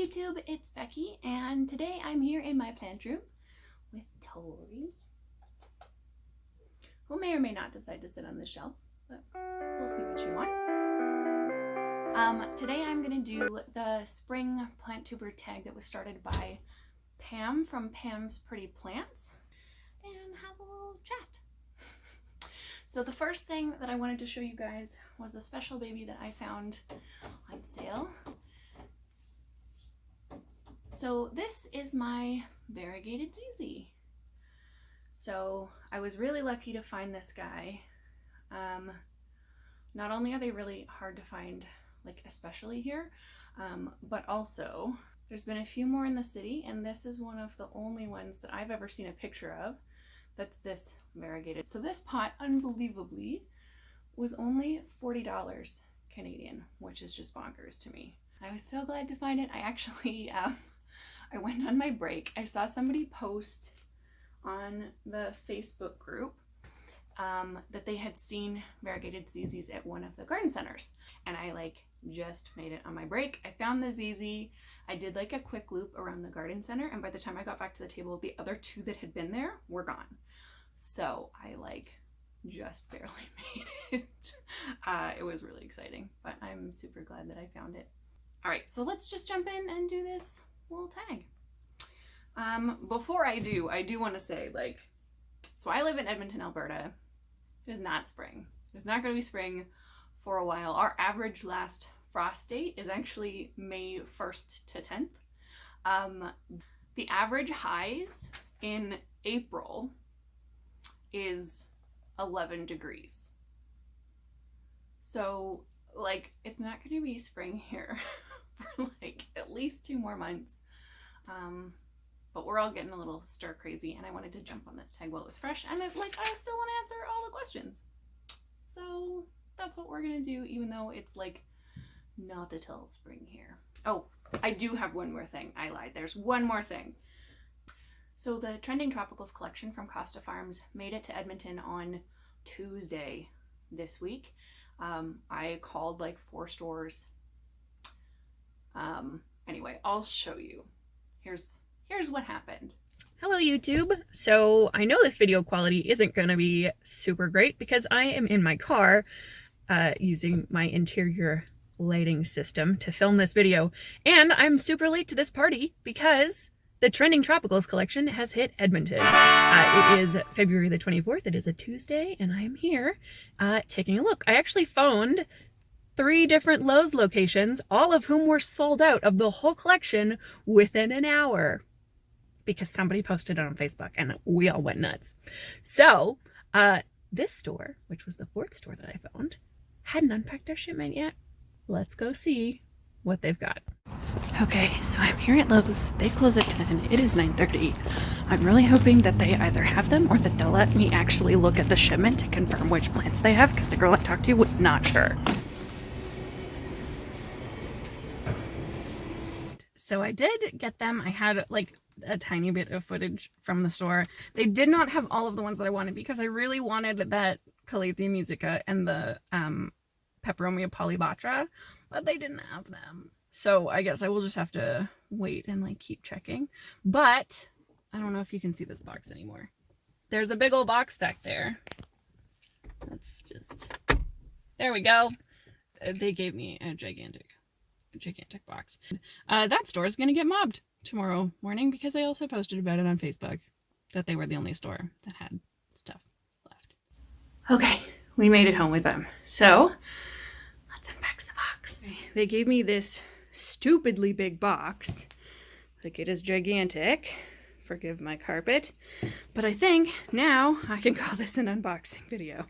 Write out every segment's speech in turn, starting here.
YouTube, it's Becky, and today I'm here in my plant room with Torri, who may or may not decide to sit on this shelf, but we'll see what she wants. Today I'm going to do the Spring Plantuber tag that was started by Pam from Pam's Pretty Plants, and have a little chat. So the first thing that I wanted to show you guys was a special baby that I found on sale. So this is my variegated ZZ. So I was really lucky to find this guy. Not only are they really hard to find, like especially here, but also there's been a few more in the city, and this is one of the only ones that I've ever seen a picture of that's this variegated. So this pot, unbelievably, was only $40 Canadian, which is just bonkers to me. I was so glad to find it. I actually I went on my break. I saw somebody post on the Facebook group that they had seen variegated ZZs at one of the garden centers. And I just made it on my break. I found the ZZ. I did like a quick loop around the garden center, and by the time I got back to the table, the other two that had been there were gone. So I just barely made it. It was really exciting, but I'm super glad that I found it. All right, so let's just jump in and do this little tag. Before I do want to say, so I live in Edmonton, Alberta. It is not spring. It's not going to be spring for a while. Our average last frost date is actually May 1st to 10th. The average highs in April is 11 degrees. So, it's not going to be spring here for at least 2 more months. But we're all getting a little stir crazy, and I wanted to jump on this tag while it was fresh, and I still want to answer all the questions. So that's what we're gonna do, even though it's not until spring here. Oh, I do have one more thing. I lied. There's one more thing. So the Trending Tropicals collection from Costa Farms made it to Edmonton on Tuesday this week. I called 4 stores. Anyway, I'll show you. Here's what happened. Hello YouTube. So I know this video quality isn't going to be super great because I am in my car using my interior lighting system to film this video, and I'm super late to this party because the Trending Tropicals collection has hit Edmonton. It is February the 24th. It is a Tuesday, and I am here taking a look. I actually phoned 3 different Lowe's locations, all of whom were sold out of the whole collection within an hour, because somebody posted it on Facebook and we all went nuts. So this store, which was the 4th store that I found, hadn't unpacked their shipment yet. Let's go see what they've got. Okay, so I'm here at Lowe's. They close at 10. It is 9:30. I'm really hoping that they either have them or that they'll let me actually look at the shipment to confirm which plants they have, because the girl I talked to was not sure. So I did get them. I had a tiny bit of footage from the store. They did not have all of the ones that I wanted because I really wanted that Calathea musica and the Peperomia polybatra, but they didn't have them. So I guess I will just have to wait and keep checking. But I don't know if you can see this box anymore. There's a big old box back there. Let's just, there we go. They gave me a gigantic box. That store is gonna get mobbed tomorrow morning because I also posted about it on Facebook that they were the only store that had stuff left. Okay, we made it home with them. So let's unbox the box. They gave me this stupidly big box. It is gigantic. Forgive my carpet. But I think now I can call this an unboxing video.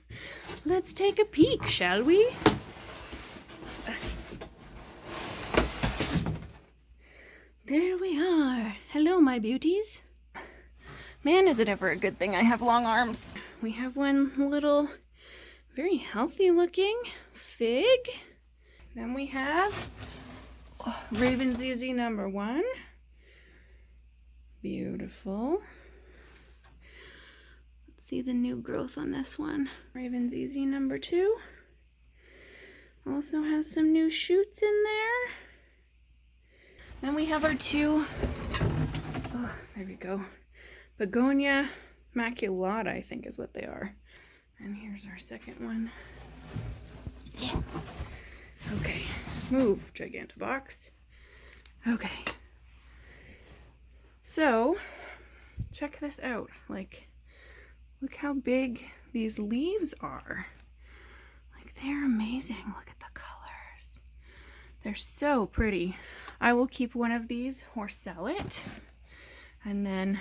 Let's take a peek, shall we? There we are. Hello, my beauties. Man, is it ever a good thing I have long arms. We have one little, very healthy looking fig. Then we have Raven ZZ number 1. Beautiful. Let's see the new growth on this one. Raven ZZ number 2. Also has some new shoots in there. Then we have our two, oh, there we go, Begonia maculata, I think is what they are. And here's our second one. Yeah. Okay, move, Gigantobox. Okay. So, check this out. Like, look how big these leaves are. Like, they're amazing. Look at the colors. They're so pretty. I will keep one of these or sell it. And then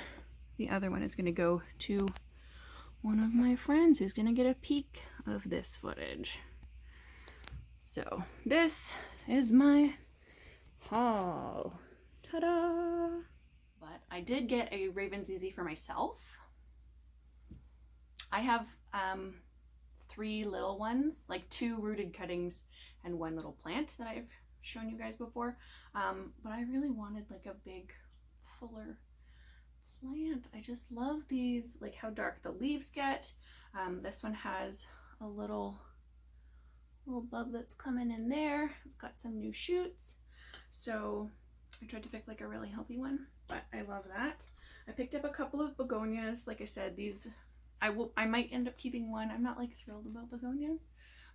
the other one is going to go to one of my friends who's going to get a peek of this footage. So this is my haul. Ta-da! But I did get a Raven ZZ for myself. I have 3 little ones, like 2 rooted cuttings and 1 little plant that I've shown you guys before. But I really wanted like a big, fuller plant. I just love these, like how dark the leaves get. This one has a little bub that's coming in there. It's got some new shoots. So I tried to pick like a really healthy one, but I love that. I picked up a couple of begonias. Like I said, these I might end up keeping one. I'm not like thrilled about begonias.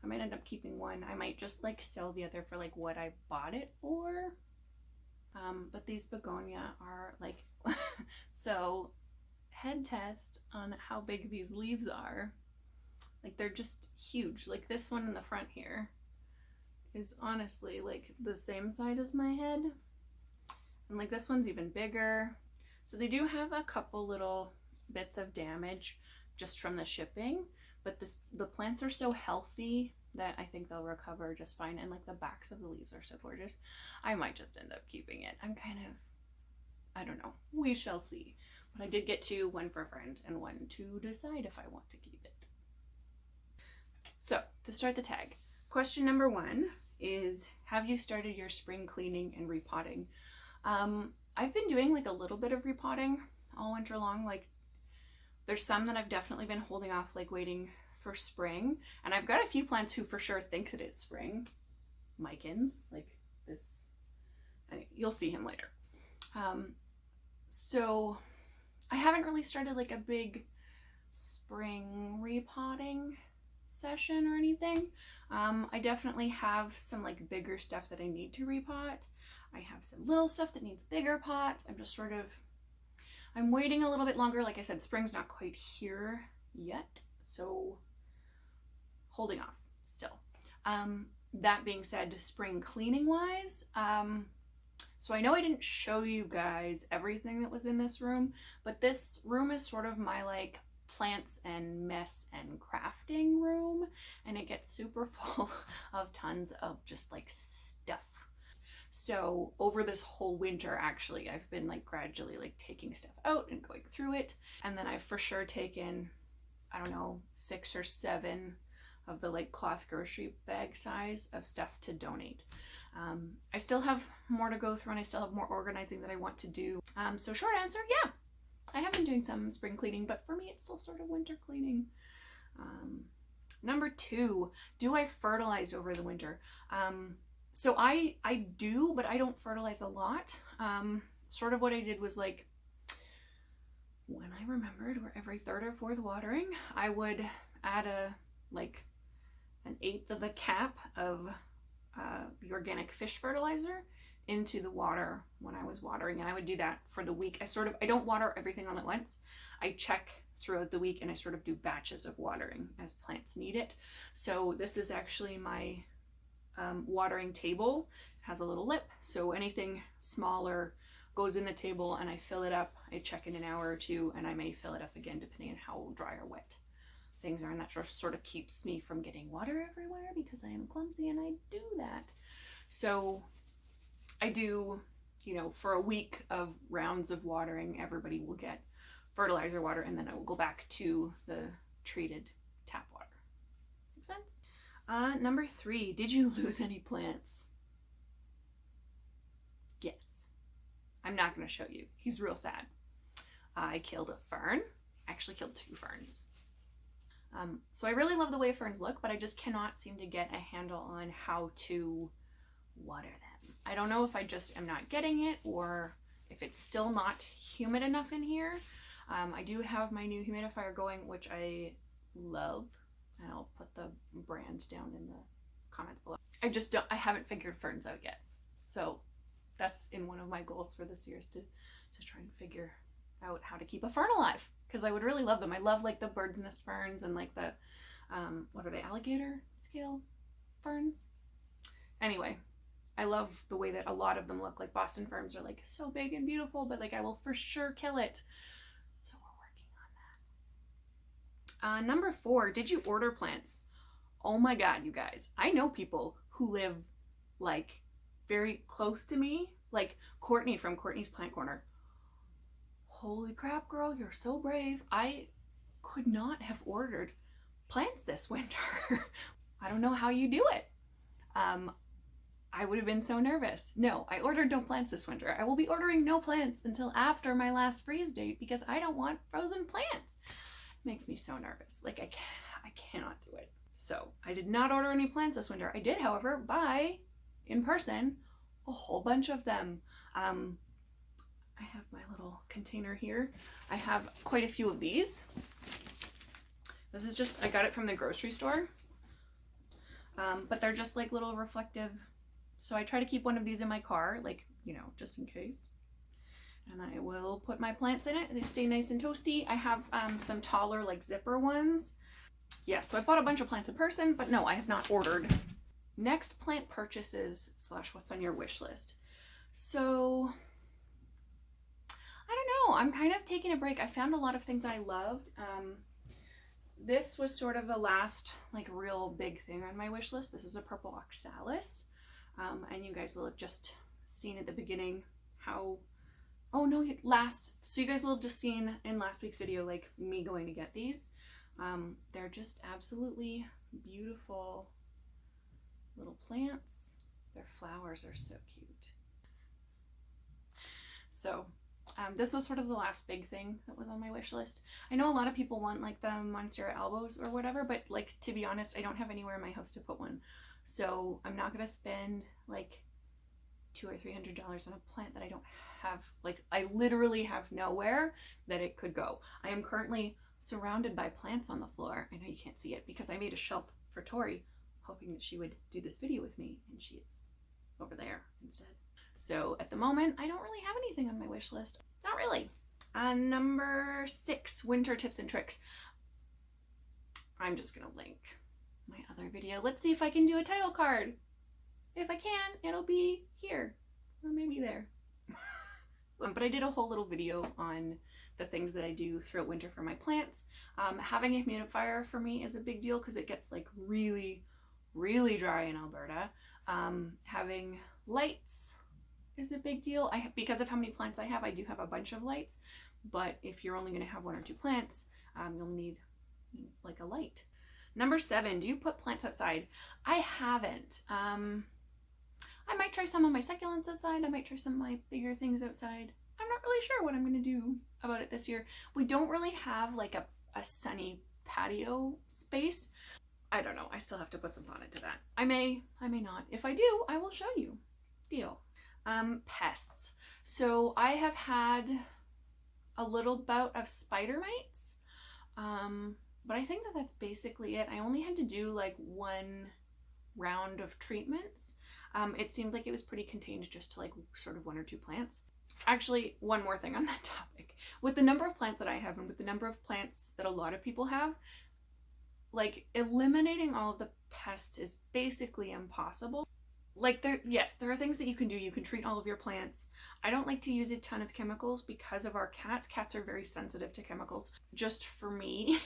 I might end up keeping one. I might just like sell the other for like what I bought it for. But these begonia are like, so head test on how big these leaves are. Like they're just huge. Like this one in the front here is honestly like the same size as my head. And like this one's even bigger. So they do have a couple little bits of damage just from the shipping, but the plants are so healthy that I think they'll recover just fine. And like the backs of the leaves are so gorgeous. I might just end up keeping it. I'm kind of, I don't know. We shall see. But I did get 2, one for a friend and 1 to decide if I want to keep it. So to start the tag, question number 1 is, have you started your spring cleaning and repotting? I've been doing like a little bit of repotting all winter long. Like there's some that I've definitely been holding off, like waiting for spring. And I've got a few plants who for sure think that it's spring. Micans, like this, you'll see him later. So I haven't really started like a big spring repotting session or anything. I definitely have some like bigger stuff that I need to repot. I have some little stuff that needs bigger pots. I'm just sort of, I'm waiting a little bit longer. Like I said, spring's not quite here yet, so holding off still. That being said, spring cleaning wise, so I know I didn't show you guys everything that was in this room, but this room is sort of my like plants and mess and crafting room, and it gets super full of tons of just like stuff. So over this whole winter, actually, I've been like gradually like taking stuff out and going through it. And then I've for sure taken, I don't know, 6 or 7 of the like cloth grocery bag size of stuff to donate. I still have more to go through and I still have more organizing that I want to do. So short answer, yeah, I have been doing some spring cleaning, but for me, it's still sort of winter cleaning. Number 2, do I fertilize over the winter? So I do, but I don't fertilize a lot. Sort of what I did was like, when I remembered, where every 3rd or 4th watering, I would add like an 1/8 of a cap of the organic fish fertilizer into the water when I was watering, and I would do that for the week. I don't water everything all at once. I check throughout the week and I sort of do batches of watering as plants need it. So this is actually my watering table. It has a little lip, so anything smaller goes in the table and I fill it up. I check in an hour or 2 and I may fill it up again depending on how dry or wet things are, and that sort of keeps me from getting water everywhere because I am clumsy and I do that. So I do, you know, for a week of rounds of watering, everybody will get fertilizer water, and then I will go back to the treated tap water. Make sense? Number 3, did you lose any plants? Yes. I'm not going to show you. He's real sad. I killed a fern. I actually killed 2 ferns. So I really love the way ferns look, but I just cannot seem to get a handle on how to water them. I don't know if I just am not getting it or if it's still not humid enough in here. I do have my new humidifier going, which I love, and I'll put the brand down in the comments below. I haven't figured ferns out yet. So that's in one of my goals for this year, is to try and figure out how to keep a fern alive, because I would really love them. I love like the bird's nest ferns and like the, what are they, alligator scale ferns? Anyway, I love the way that a lot of them look. Like Boston ferns are like so big and beautiful, but like I will for sure kill it. So we're working on that. Number 4, did you order plants? Oh my God, you guys. I know people who live like very close to me, like Courtney from Courtney's Plant Corner. Holy crap, girl, you're so brave. I could not have ordered plants this winter. I don't know how you do it. I would have been so nervous. No, I ordered no plants this winter. I will be ordering no plants until after my last freeze date because I don't want frozen plants. It makes me so nervous. Like I cannot do it. So I did not order any plants this winter. I did, however, buy in person a whole bunch of them. I have my little container here. I have quite a few of these. This is just, I got it from the grocery store. But they're just like little reflective. So I try to keep one of these in my car, like, you know, just in case. And I will put my plants in it. They stay nice and toasty. I have some taller like zipper ones. Yeah, so I bought a bunch of plants in person, but no, I have not ordered. Next plant purchases / what's on your wish list. So I don't know, I'm kind of taking a break. I found a lot of things I loved. This was sort of the last like real big thing on my wish list. This is a purple oxalis. And you guys will have just seen at the beginning how, oh no, so you guys will have just seen in last week's video, like me going to get these. They're just absolutely beautiful little plants. Their flowers are so cute. So this was sort of the last big thing that was on my wish list. I know a lot of people want like the Monstera albos or whatever, but like, to be honest, I don't have anywhere in my house to put one. So I'm not going to spend like $200 or $300 on a plant that I don't have. Like, I literally have nowhere that it could go. I am currently surrounded by plants on the floor. I know you can't see it because I made a shelf for Torri, hoping that she would do this video with me, and she is over there instead. So at the moment, I don't really have anything on my wish list. Not really. Number 6, winter tips and tricks. I'm just going to link my other video. Let's see if I can do a title card. If I can, it'll be here or maybe there. But I did a whole little video on the things that I do throughout winter for my plants. Having a humidifier for me is a big deal because it gets like really, really dry in Alberta. Having lights is a big deal. Because of how many plants I have, I do have a bunch of lights, but if you're only going to have 1 or 2 plants, you'll need like a light. Number 7, do you put plants outside? I haven't. I might try some of my succulents outside. I might try some of my bigger things outside. I'm not really sure what I'm going to do about it this year. We don't really have like a sunny patio space. I don't know. I still have to put some thought into that. I may not. If I do, I will show you. Deal. Pests. So I have had a little bout of spider mites, but I think that that's basically it. I only had to do like 1 round of treatments. It seemed like it was pretty contained just to like sort of 1 or 2 plants. Actually, one more thing on that topic. With the number of plants that I have and with the number of plants that a lot of people have, like eliminating all of the pests is basically impossible. Like there are things that you can do. You can treat all of your plants. I don't like to use a ton of chemicals because of our cats. Cats are very sensitive to chemicals. Just for me,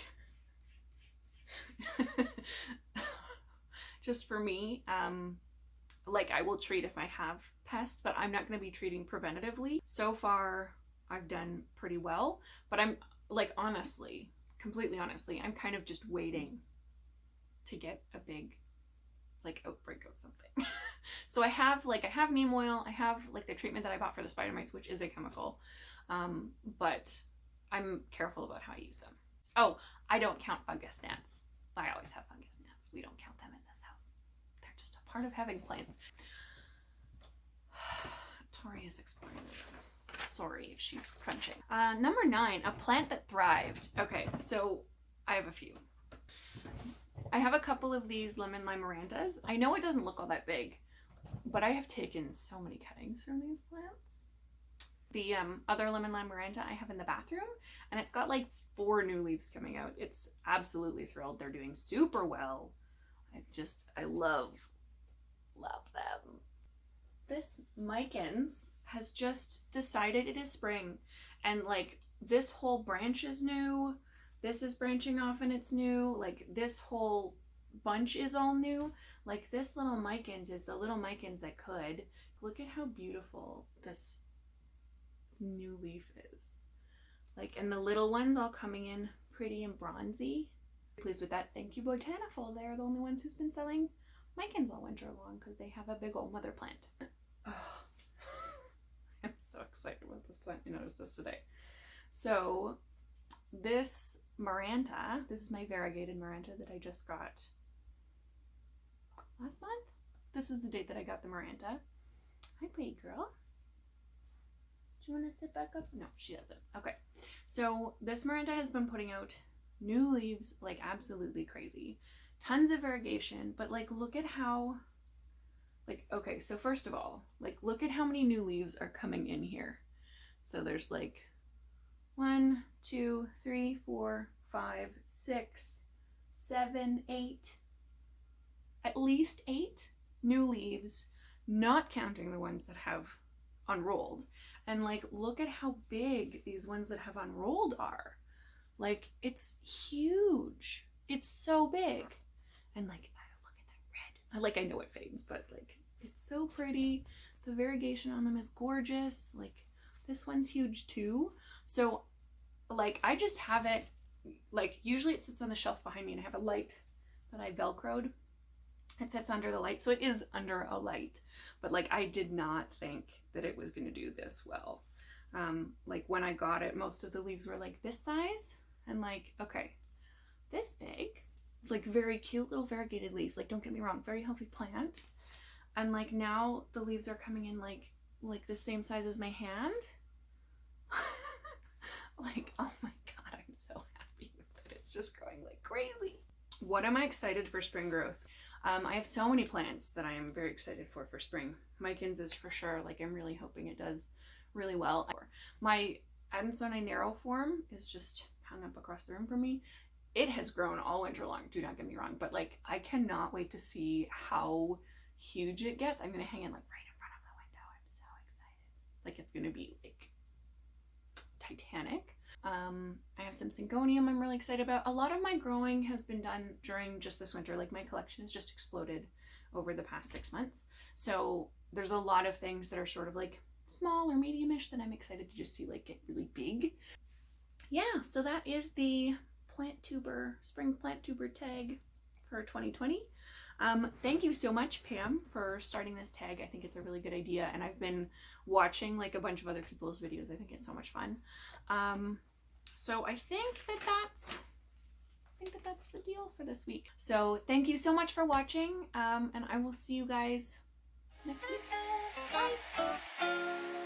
like I will treat if I have pests, but I'm not going to be treating preventatively. So far, I've done pretty well, but I'm like, honestly, completely honestly, I'm kind of just waiting to get a big like outbreak of something. So I have neem oil, I have like the treatment that I bought for the spider mites, which is a chemical, but I'm careful about how I use them. Oh, I don't count fungus gnats. I always have fungus gnats. We don't count them in this house. They're just a part of having plants. Torri is exploring. Sorry if she's crunching. Number 9, a plant that thrived. Okay, so I have a few. I have a couple of these lemon limerantas. I know it doesn't look all that big, but I have taken so many cuttings from these plants. The other lemon limeranta I have in the bathroom, and it's got like 4 new leaves coming out. It's absolutely thrilled. They're doing super well. I love them. This Micans has just decided it is spring, and like this whole branch is new. This is branching off and it's new. Like this whole bunch is all new. Like this little Micans is the little Micans that could. Look at how beautiful this new leaf is. Like, and the little ones all coming in pretty and bronzy. Pleased with that. Thank you, Botaniful. They're the only ones who's been selling Micans all winter long because they have a big old mother plant. Oh, I'm so excited about this plant. I noticed this today. So this Maranta, this is my variegated Maranta that I just got last month. This is the date that I got the Maranta. Hi, pretty girl. Do you want to sit back up? No, she doesn't. Okay. So this Maranta has been putting out new leaves like absolutely crazy. Tons of variegation, but like look at how, like, okay, so first of all, like look at how many new leaves are coming in here. So there's like 1, 2, 3, 4, 5, 6, 7, 8, at least 8 new leaves, not counting the ones that have unrolled. And like, look at how big these ones that have unrolled are. Like, it's huge. It's so big. And like, look at that red. I know it fades, but like, it's so pretty. The variegation on them is gorgeous. Like, this one's huge too. So like, I just have it, like, usually it sits on the shelf behind me and I have a light that I Velcroed. It sits under the light, so it is under a light. But like, I did not think that it was going to do this well. Like when I got it, most of the leaves were like this size, and like, okay, this big, like very cute little variegated leaf. Like, don't get me wrong, very healthy plant. And like now the leaves are coming in like the same size as my hand. Like, oh my God, I'm so happy with it. It's just growing like crazy. What am I excited for spring growth? I have so many plants that I am very excited for spring. Micans is for sure, like I'm really hoping it does really well. My Adansonii narrow form is just hung up across the room from me. It has grown all winter long, do not get me wrong, but like I cannot wait to see how huge it gets. I'm gonna hang it like right in front of the window. I'm so excited. Like it's gonna be like titanic. I have some Syngonium I'm really excited about. A lot of my growing has been done during just this winter. Like my collection has just exploded over the past 6 months. So there's a lot of things that are sort of like small or medium-ish that I'm excited to just see like get really big. Yeah, so that is the Spring Plantuber tag for 2020. Thank you so much, Pam, for starting this tag. I think it's a really good idea, and I've been watching like a bunch of other people's videos. I think it's so much fun. So I think that's the deal for this week. So thank you so much for watching, and I will see you guys next week. Bye.